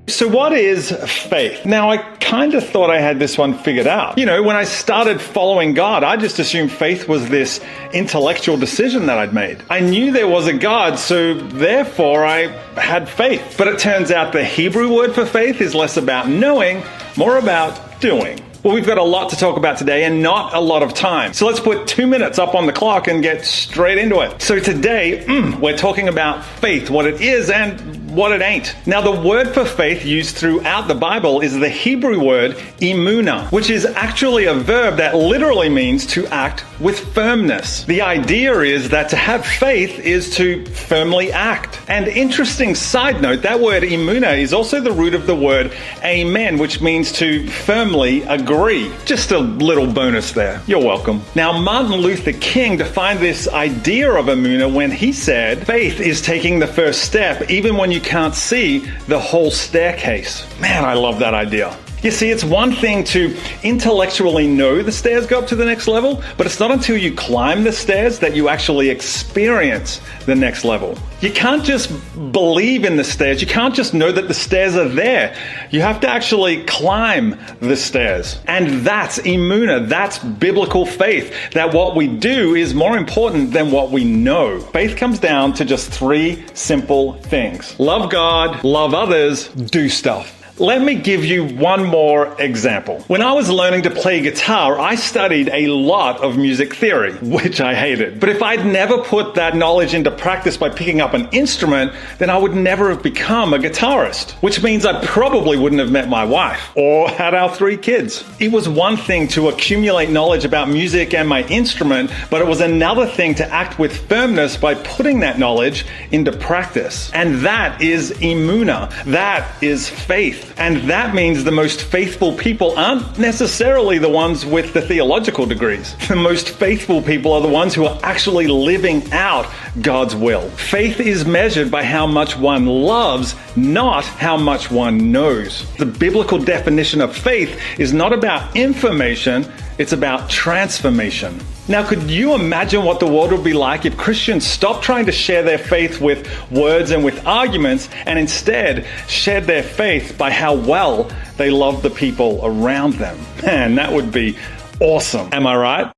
So what is faith? Now, I kind of thought I had this one figured out. You know, when I started following God, I just assumed faith was this intellectual decision that I'd made. I knew there was a God, so therefore I had faith. But it turns out the Hebrew word for faith is less about knowing, more about doing. Well, we've got a lot to talk about today and not a lot of time. So let's put 2 minutes up on the clock and get straight into it. So today, we're talking about faith, what it is and what it ain't. Now, the word for faith used throughout the Bible is the Hebrew word emunah, which is actually a verb that literally means to act with firmness. The idea is that to have faith is to firmly act. And interesting side note, that word emunah is also the root of the word amen, which means to firmly agree. Just a little bonus there. You're welcome. Now, Martin Luther King defined this idea of emunah when he said, faith is taking the first step even when you can't see the whole staircase. Man, I love that idea. You see, it's one thing to intellectually know the stairs go up to the next level, but it's not until you climb the stairs that you actually experience the next level. You can't just believe in the stairs. You can't just know that the stairs are there. You have to actually climb the stairs. And that's emunah. That's biblical faith, that what we do is more important than what we know. Faith comes down to just 3 simple things. Love God, love others, do stuff. Let me give you one more example. When I was learning to play guitar, I studied a lot of music theory, which I hated. But if I'd never put that knowledge into practice by picking up an instrument, then I would never have become a guitarist, which means I probably wouldn't have met my wife or had our 3 kids. It was one thing to accumulate knowledge about music and my instrument, but it was another thing to act with firmness by putting that knowledge into practice. And that is emunah. That is faith. And that means the most faithful people aren't necessarily the ones with the theological degrees. The most faithful people are the ones who are actually living out God's will. Faith is measured by how much one loves, not how much one knows. The biblical definition of faith is not about information, it's about transformation. Now, could you imagine what the world would be like if Christians stopped trying to share their faith with words and with arguments and instead shared their faith by how well they love the people around them? Man, that would be awesome. Am I right?